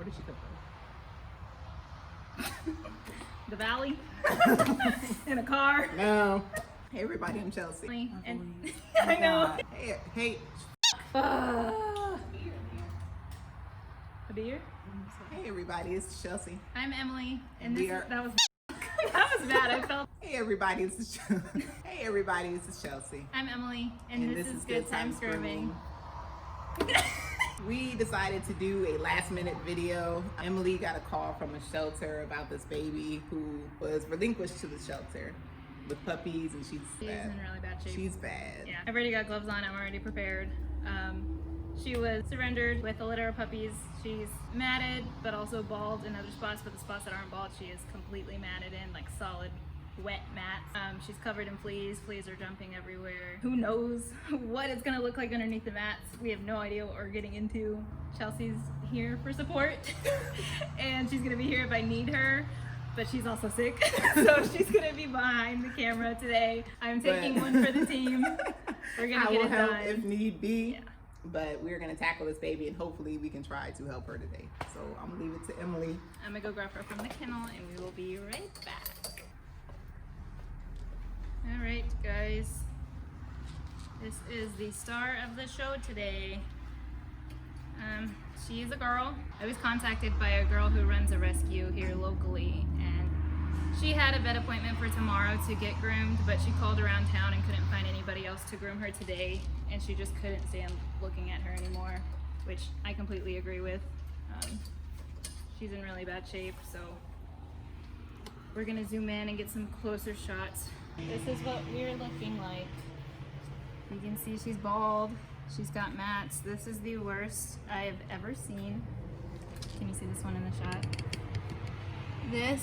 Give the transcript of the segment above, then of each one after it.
did she come from? The valley? In a car? No. Hey everybody, I'm Chelsie. And I know. Hey. A beer? Hey everybody, it's Chelsie. I'm Emily, and We this are- that was that was bad. I felt. Hey everybody, it's Hey everybody, this is Chelsie. I'm Emily, and this is Good Times Grooming. We decided to do a last minute video. Emily got a call from a shelter about this baby who was relinquished to the shelter with puppies, and she's She's bad. in really bad shape. She's bad. Yeah, I've already got gloves on. I'm already prepared. She was surrendered with a litter of puppies. She's matted, but also bald in other spots. But the spots that aren't bald, she is completely matted in, like solid, wet mats. She's covered in fleas. Fleas are jumping everywhere. Who knows what it's gonna look like underneath the mats? We have no idea what we're getting into. Chelsea's here for support, and she's gonna be here if I need her. But she's also sick, so she's gonna be behind the camera today. I'm taking one for the team. We're gonna get it done. I will help if need be. Yeah. But we're gonna tackle this baby, and hopefully we can try to help her today. So I'm gonna leave it to Emily. I'm gonna go grab her from the kennel, and we will be right back. All right, guys. This is the star of the show today. She's a girl. I was contacted by a girl who runs a rescue here locally, and she had a vet appointment for tomorrow to get groomed, but she called around town and couldn't find anybody else to groom her today, and she just couldn't stand looking at her anymore, which I completely agree with. She's in really bad shape, so we're gonna zoom in and get some closer shots. This is what we're looking like. You can see she's bald. She's got mats. This is the worst I have ever seen. Can you see this one in the shot? This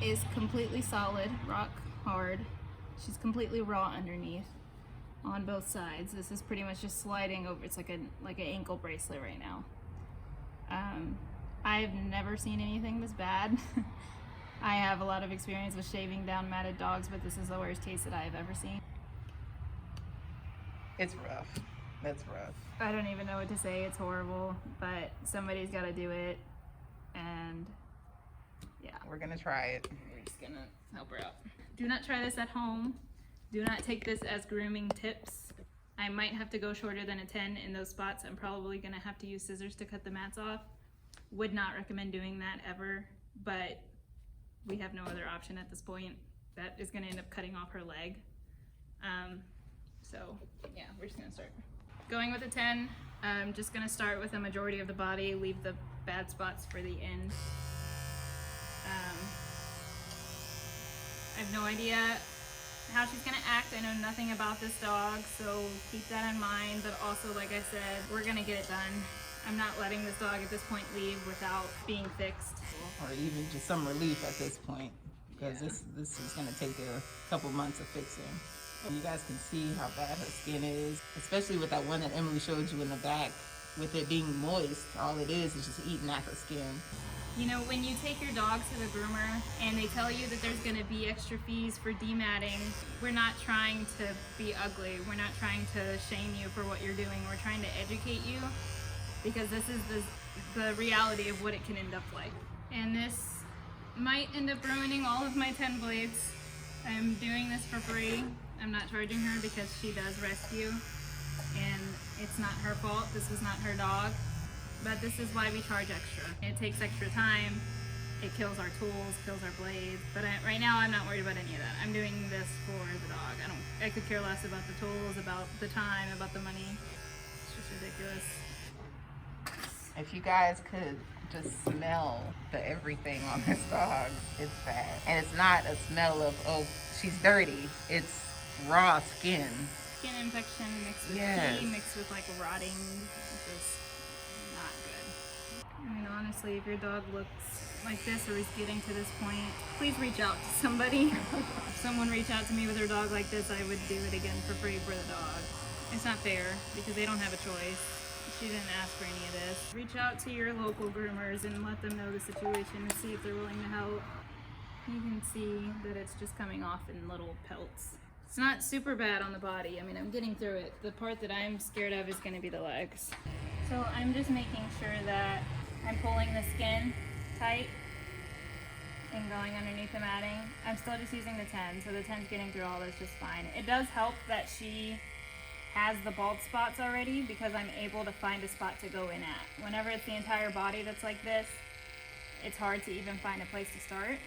is completely solid, rock hard. She's completely raw underneath on both sides. This is pretty much just sliding over. It's like an ankle bracelet right now. I've never seen anything this bad. I have a lot of experience with shaving down matted dogs, but this is the worst case that I have ever seen. It's rough. That's rough. I don't even know what to say. It's horrible, but somebody's got to do it, and yeah, We're gonna try it. we're just gonna help her out. Do not try this at home. Do not take this as grooming tips. I might have to go shorter than a 10 in those spots. I'm probably gonna have to use scissors to cut the mats off. Would not recommend doing that ever, but we have no other option at this point. That is gonna end up cutting off her leg. So yeah, we're just gonna start. Going with a 10, I'm just gonna start with a majority of the body, leave the bad spots for the end. I have no idea how she's gonna act. I know nothing about this dog, so keep that in mind. But also, like I said, we're gonna get it done. I'm not letting this dog at this point leave without being fixed. Or even just some relief at this point, because this is gonna take a couple months of fixing. You guys can see how bad her skin is, especially with that one that Emily showed you in the back. With it being moist, all it is just eating at her skin. You know, when you take your dog to the groomer and they tell you that there's gonna be extra fees for dematting, we're not trying to be ugly. We're not trying to shame you for what you're doing. We're trying to educate you, because this is the reality of what it can end up like. And this might end up ruining all of my 10 blades. I'm doing this for free. I'm not charging her because she does rescue, and it's not her fault. This is not her dog, but this is why we charge extra. It takes extra time. It kills our tools, kills our blades, but right now I'm not worried about any of that. I'm doing this for the dog. I could care less about the tools, about the time, about the money. It's just ridiculous. If you guys could just smell the everything on this dog, it's bad. And it's not a smell of, oh, she's dirty. It's raw skin. Skin infection mixed with pee, mixed with like rotting. It's just not good. I mean, honestly, if your dog looks like this or is getting to this point, please reach out to somebody. If someone reached out to me with their dog like this, I would do it again for free for the dog. It's not fair because they don't have a choice. She didn't ask for any of this. Reach out to your local groomers and let them know the situation and see if they're willing to help. You can see that it's just coming off in little pelts. It's not super bad on the body. I mean, I'm getting through it. The part that I'm scared of is going to be the legs. So I'm just making sure that I'm pulling the skin tight and going underneath the matting. I'm still just using the 10, so the 10's getting through all this just fine. It does help that she has the bald spots already because I'm able to find a spot to go in at. Whenever it's the entire body that's like this, it's hard to even find a place to start.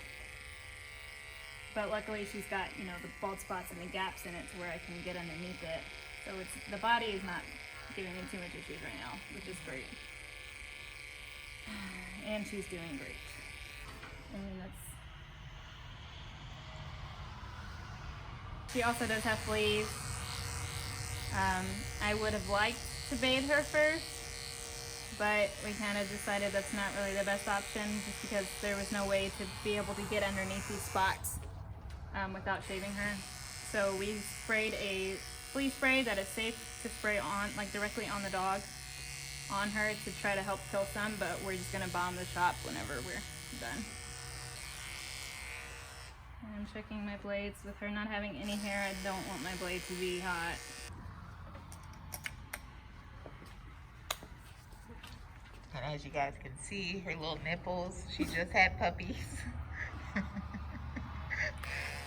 But luckily she's got, you know, the bald spots and the gaps in it to where I can get underneath it. So the body is not giving me too much issues right now, which is great. And she's doing great. She also does have fleas. I would have liked to bathe her first, but we kind of decided that's not really the best option just because there was no way to be able to get underneath these spots without shaving her. So we sprayed a flea spray that is safe to spray on, like directly on the dog, on her to try to help kill some, but we're just gonna bomb the shop whenever we're done. I'm checking my blades. With her not having any hair, I don't want my blade to be hot. And as you guys can see, her little nipples, she just had puppies.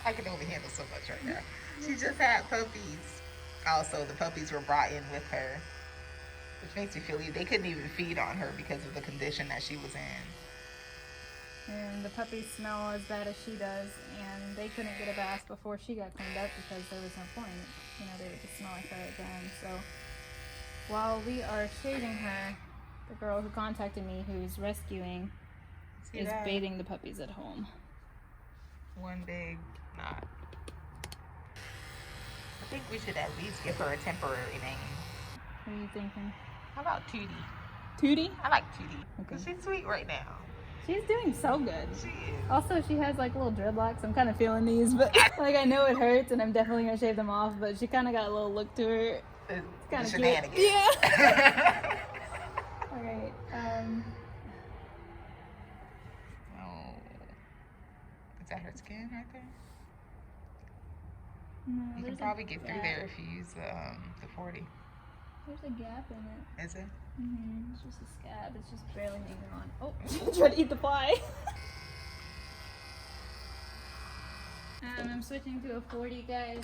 I can only handle so much right now. She just had puppies. Also, the puppies were brought in with her, which makes me feel they couldn't even feed on her because of the condition that she was in. And the puppies smell as bad as she does, and they couldn't get a bath before she got cleaned up because there was no point. You know, they would just smell like her again. So while we are shaving her, the girl who contacted me, who's rescuing, is bathing the puppies at home. One big knot. I think we should at least give her a temporary name. What are you thinking? How about Tutti? Tutti? I like Tutti. Okay. She's sweet right now. She's doing so good. She is. Also, she has like little dreadlocks. I'm kind of feeling these, but like I know it hurts, and I'm definitely gonna shave them off. But she kind of got a little look to her. It's kind of shenanigans. cute. Yeah. All right. Oh, is that her skin right there? No, You can probably get through there if you use the 40. There's a gap in it. Is it? Mm-hmm. It's just a scab. It's just barely hanging on. Oh, she tried to eat the fly. I'm switching to a 40, guys,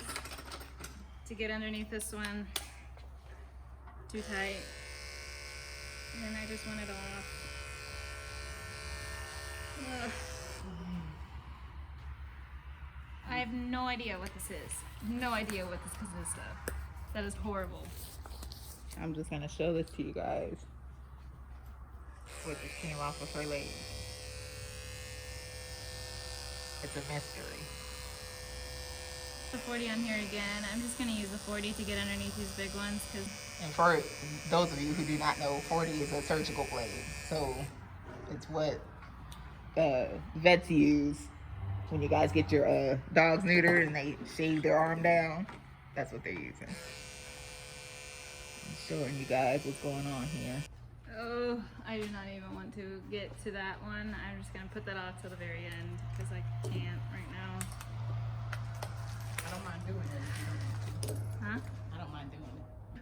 to get underneath this one. Too tight. And then I just want it off. Ugh. I have no idea what this is. No idea what this consists of. That is horrible. I'm just gonna show this to you guys. What just came off of her leg. It's a mystery. The 40 on here again. I'm just gonna use the 40 to get underneath these big ones because. And for those of you who do not know, 40 is a surgical blade. So it's what vets use when you guys get your dogs neutered and they shave their arm down. That's what they're using. I'm showing you guys what's going on here. Oh, I do not even want to get to that one. I'm just gonna put that off till the very end because I can't right now. I don't mind doing it if you don't want to. Huh? I don't mind doing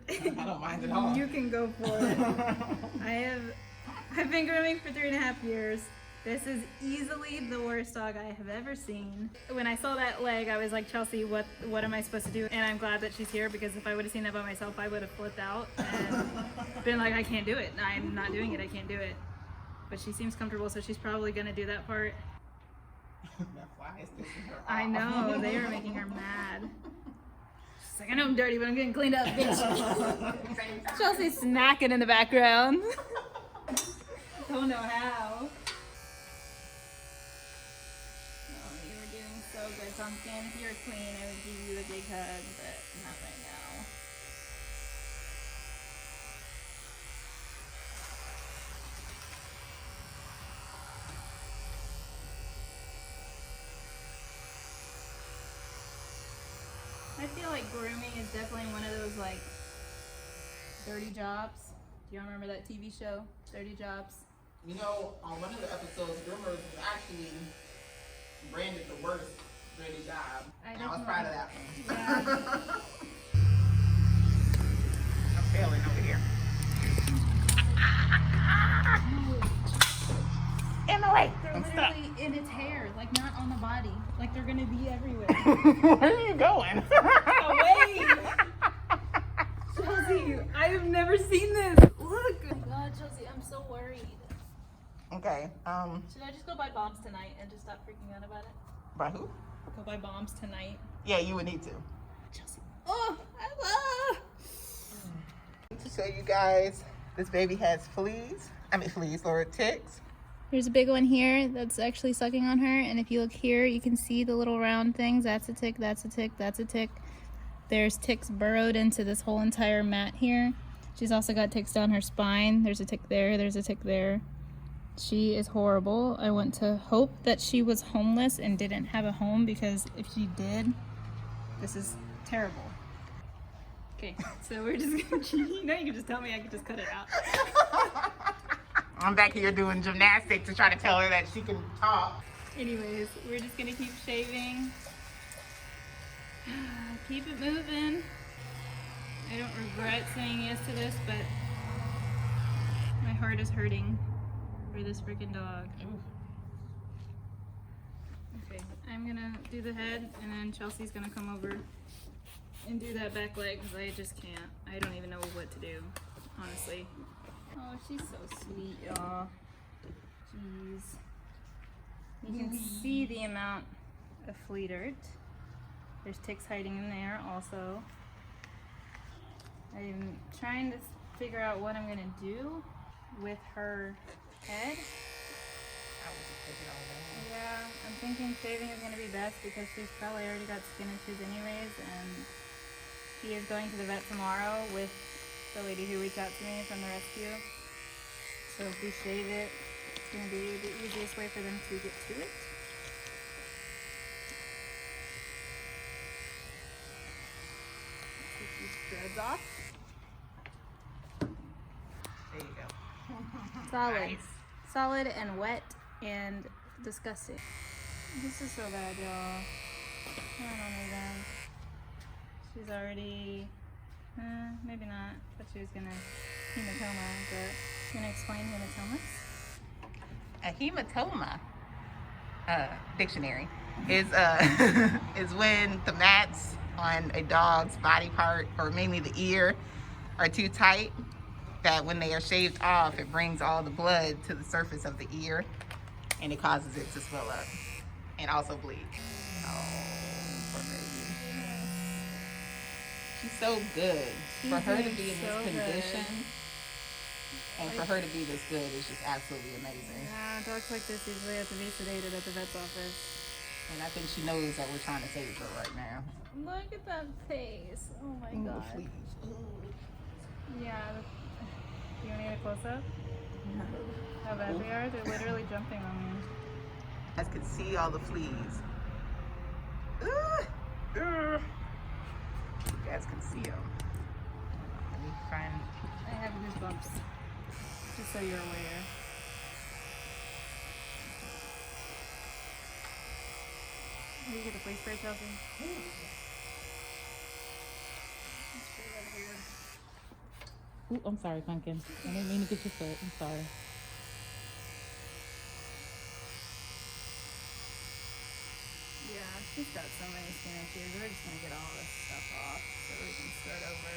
it. I don't mind at all. You can go for it. I've been grooming for 3.5 years. This is easily the worst dog I have ever seen. When I saw that leg, I was like, Chelsie, what am I supposed to do? And I'm glad that she's here because if I would have seen that by myself, I would have flipped out and been like, I can't do it. I'm not doing it. I can't do it. But she seems comfortable, so she's probably gonna do that part. That fly is pissing her off. I know, they are making her mad. She's like, I know I'm dirty, but I'm getting cleaned up, bitch. Chelsea's smacking in the background. Don't know how. So good, Pumpkin. If you're clean, I would give you a big hug, but not right now. I feel like grooming is definitely one of those like dirty jobs. Do y'all remember that TV show, Dirty Jobs? You know, on one of the episodes, groomers was actually branded the worst dirty job. I was proud of that one. Yeah. I'm failing over here. away. They're I'm literally in its hair, like not on the body. Like they're gonna be everywhere. Where are you going? Away! Chelsie, I have never seen this. Look! Oh my god, Chelsie, I'm so worried. Okay. Should I just go buy bombs tonight and just stop freaking out about it? By who? Go buy bombs tonight. Yeah, you would need to. Chelsie. Oh, I love. To show you guys, this baby has fleas. Fleas or ticks. There's a big one here that's actually sucking on her, and if you look here, you can see the little round things. That's a tick, that's a tick, that's a tick. There's ticks burrowed into this whole entire mat here. She's also got ticks down her spine. There's a tick there, there's a tick there. She is horrible. I want to hope that she was homeless and didn't have a home, because if she did, this is terrible. Okay, so we're just gonna, you know, you can just tell me, I can just cut it out. I'm back here doing gymnastics to try to tell her that she can talk. Anyways, we're just gonna keep shaving. Keep it moving. I don't regret saying yes to this, but my heart is hurting for this freaking dog. Okay, I'm gonna do the head, and then Chelsea's gonna come over and do that back leg, because I just can't. I don't even know what to do, honestly. Oh, she's so sweet, y'all. Jeez. You can see the amount of flea dirt. There's ticks hiding in there also. I'm trying to figure out what I'm gonna do with her head. Yeah, I'm thinking shaving is gonna be best, because she's probably already got skin issues anyways, and he is going to the vet tomorrow with the lady who reached out to me from the rescue. So if we shave it, it's gonna be the easiest way for them to get to it. Take these threads off. There you go. Solid. Nice. Solid and wet and disgusting. This is so bad, y'all. I don't know then. She's already, maybe not. But she was gonna hematoma, but I'm gonna explain hematomas. A hematoma, dictionary, is is when the mats on a dog's body part, or mainly the ear, are too tight, that when they are shaved off, it brings all the blood to the surface of the ear, and it causes it to swell up and also bleed. Oh, poor baby. She's so good. For her to be in this condition, and for her to be this good is just absolutely amazing. Yeah, dogs like this usually have to be sedated at the vet's office. And I think she knows that we're trying to save her right now. Look at that face. Oh my Ooh, god. fleas. Yeah. You want to get a close up? How bad they are? They're literally jumping on me. You guys can see all the fleas. You guys can see them. Let me find. I have goosebumps. Just so you're aware. Will you get the flea spray, Chelsie? Let's put it right here. Ooh, I'm sorry, Pumpkin. I didn't mean to get your foot. I'm sorry. Yeah, she's got so many skin issues. We're just gonna get all this stuff off so we can start over.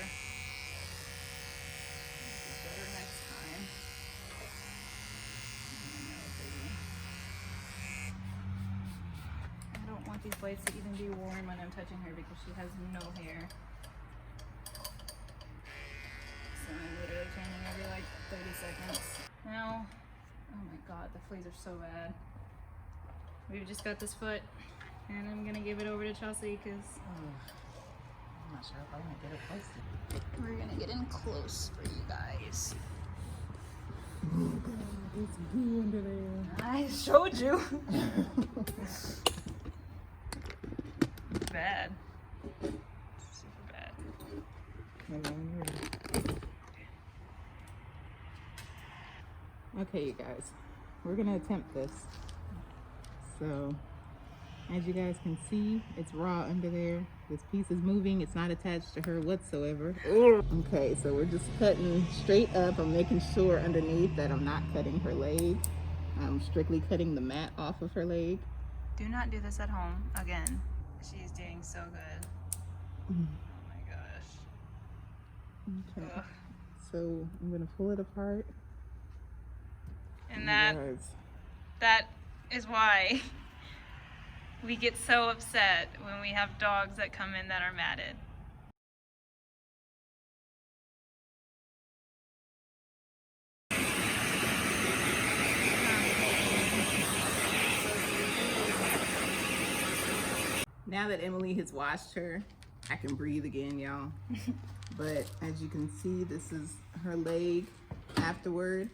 This is better next time. I know, baby. I don't want these blades to even be warm when I'm touching her, because she has no hair. So I'm literally changing every like 30 seconds. Now, oh my god, the fleas are so bad. We've just got this foot, and I'm gonna give it over to Chelsie, because I'm not sure if I'm gonna get it close. we're gonna get in close for you guys. It's goo under there. I showed you. Bad. Super bad. Okay, you guys, we're gonna attempt this. So, as you guys can see, it's raw under there. This piece is moving. It's not attached to her whatsoever. Okay, so we're just cutting straight up. I'm making sure underneath that I'm not cutting her leg. I'm strictly cutting the mat off of her leg. Do not do this at home again. She's doing so good. Oh my gosh. Okay. Ugh. So I'm gonna pull it apart. And that is why we get so upset when we have dogs that come in that are matted. Now that Emily has washed her, I can breathe again, y'all. But as you can see, this is her leg afterward.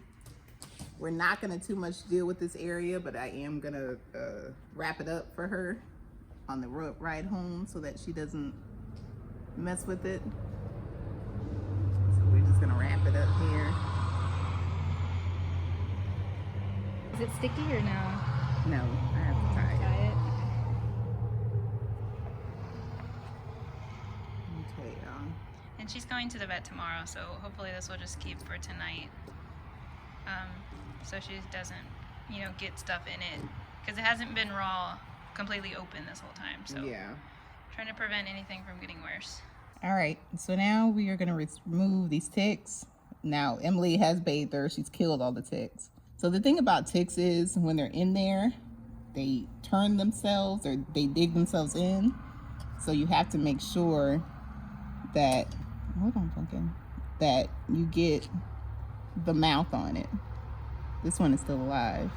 We're not gonna too much deal with this area, but I am gonna wrap it up for her on the ride home so that she doesn't mess with it. So we're just gonna wrap it up here. Is it sticky or no? No, I have to tie it. Okay, And she's going to the vet tomorrow, so hopefully this will just keep for tonight. So she doesn't, get stuff in it. Because it hasn't been raw, completely open this whole time. So yeah. Trying to prevent anything from getting worse. All right, so now we are gonna remove these ticks. Now, Emily has bathed her. She's killed all the ticks. So the thing about ticks is when they're in there, they turn themselves or they dig themselves in. So you have to make sure that, hold on, Pumpkin, that you get the mouth on it. This one is still alive.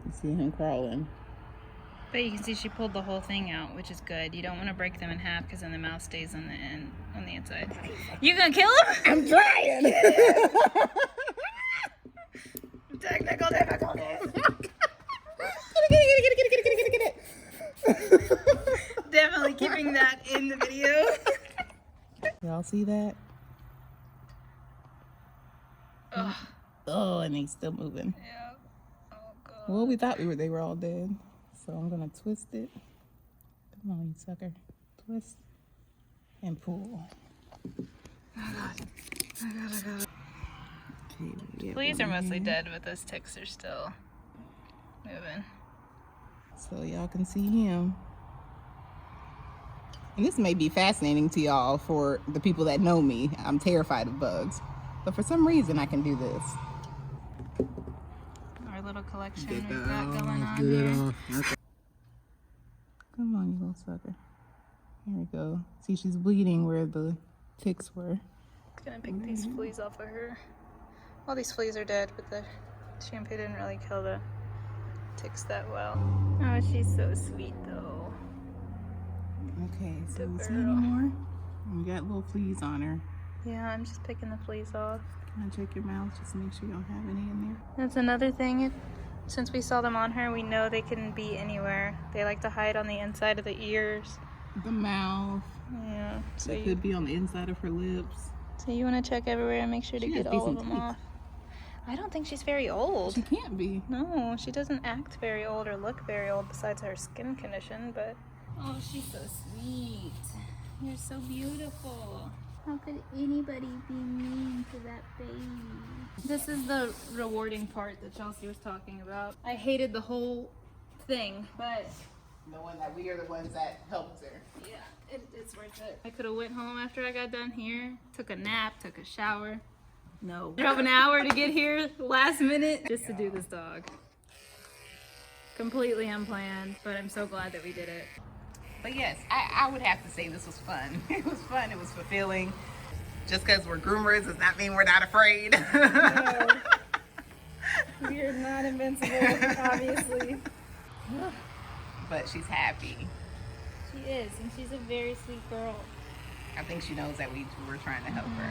You see him crawling. But you can see she pulled the whole thing out, which is good. You don't want to break them in half because then the mouth stays on the inside. You gonna kill him? I'm trying. Technical difficulties. Get it. Definitely keeping that in the video. Y'all see that? Ugh. Oh, and he's still moving. Yeah. Oh god. Well, we thought they were all dead. So I'm gonna twist it. Come on, you sucker. Twist and pull. Oh god. Oh god. Okay, Fleas are mostly dead, but those ticks are still moving. So y'all can see him. And this may be fascinating to y'all for the people that know me. I'm terrified of bugs. But for some reason I can do this. Our little collection we've got going on here. Okay. Come on, you little sucker. Here we go. See, she's bleeding where the ticks were. Just gonna pick these fleas off of her. All these fleas are dead, but the shampoo didn't really kill the ticks that well. Oh, she's so sweet though. Okay, so Good is there girl. any more? You got little fleas on her. Yeah, I'm just picking the fleas off. Can I check your mouth just to make sure you don't have any in there? That's another thing. Since we saw them on her, we know they can be anywhere. They like to hide on the inside of the ears. The mouth. Yeah. So It could be on the inside of her lips. So you want to check everywhere and make sure to She has get all of decent them teeth. off. I don't think she's very old. She can't be. No, she doesn't act very old or look very old besides her skin condition, but... Oh, she's so sweet. You're so beautiful. How could anybody be mean to that baby? This is the rewarding part that Chelsie was talking about. I hated the whole thing, but The one that we are the ones that helped her. yeah, it's worth it. I could have went home after I got done here, took a nap, took a shower. No. Drove an hour to get here last minute just to do this dog. Completely unplanned, but I'm so glad that we did it. But yes, I would have to say this was fun. It was fun. It was fulfilling. Just because we're groomers does not mean we're not afraid. No. We are not invincible, obviously. But she's happy. She is, and she's a very sweet girl. I think she knows that we were trying to help her.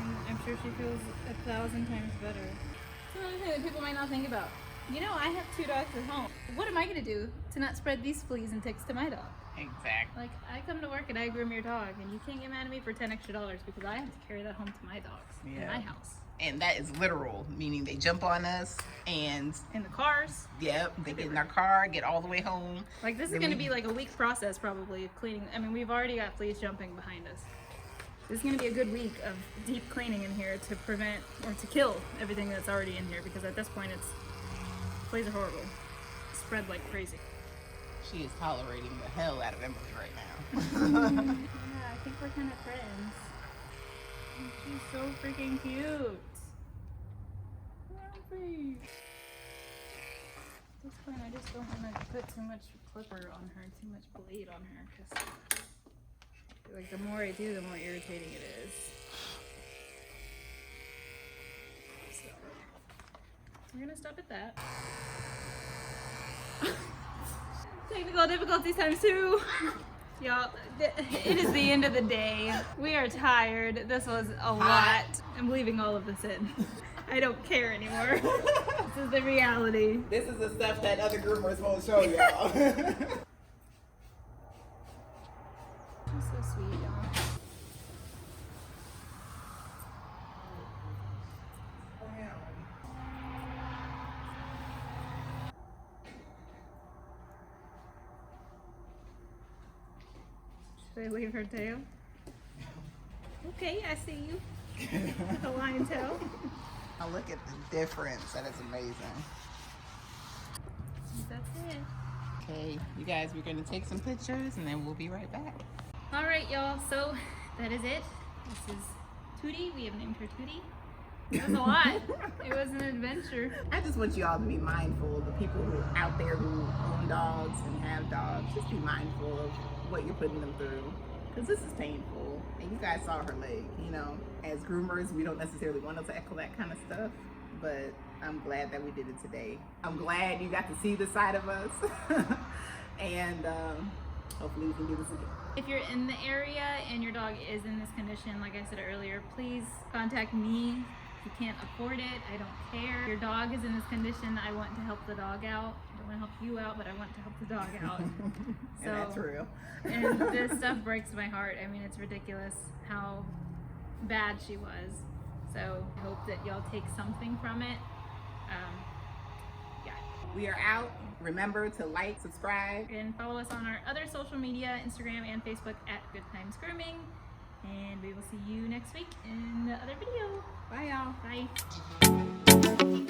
And I'm sure she feels 1,000 times better. It's another thing that people might not think about. You know, I have 2 dogs at home. What am I going to do to not spread these fleas and ticks to my dog? Exactly. Like, I come to work and I groom your dog, and you can't get mad at me for $10 extra because I have to carry that home to my dogs in my house. And that is literal, meaning they jump on us and, In the cars. yep, they get in our car, get all the way home. Like, this is Then going to we- be like a week process probably of cleaning. I mean, we've already got fleas jumping behind us. This is gonna be a good week of deep cleaning in here to prevent or to kill everything that's already in here, because at this point fleas are horrible. Spread like crazy. She is tolerating the hell out of Emily right now. Yeah, I think we're kind of friends. And she's so freaking cute. Emily. At this point, I just don't want to put too much clipper on her, too much blade on her, because I feel like the more I do, the more irritating it is. So, we're gonna stop at that. Technical difficulties times 2. Y'all, it is the end of the day. We are tired. This was a lot. I'm leaving all of this in. I don't care anymore. This is the reality. This is the stuff that other groomers won't show y'all. She's so sweet, y'all. Should I leave her tail? Okay, I see you. The lion tail. Now look at the difference. That is amazing. That's it. Okay, you guys, we're going to take some pictures and then we'll be right back. All right, y'all. So that is it. This is Tutti. We have named her Tutti. It was a lot. It was an adventure. I just want you all to be mindful, the people who are out there who own dogs and have dogs, just be mindful of what you're putting them through, because this is painful. And you guys saw her leg. You know, as groomers, we don't necessarily want to tackle that kind of stuff, but I'm glad that we did it today. I'm glad you got to see the side of us. And hopefully we can do this again. If you're in the area and your dog is in this condition, like I said earlier, please contact me. If you can't afford it, I don't care. Your dog is in this condition, I want to help the dog out. I don't want to help you out, but I want to help the dog out. So, and that's real. And this stuff breaks my heart. I mean, it's ridiculous how bad she was. So I hope that y'all take something from it. Yeah. We are out. Remember to like, subscribe, and follow us on our other social media, Instagram and Facebook at Good Times Grooming. And we will see you next week in the other video. Bye, y'all. Bye.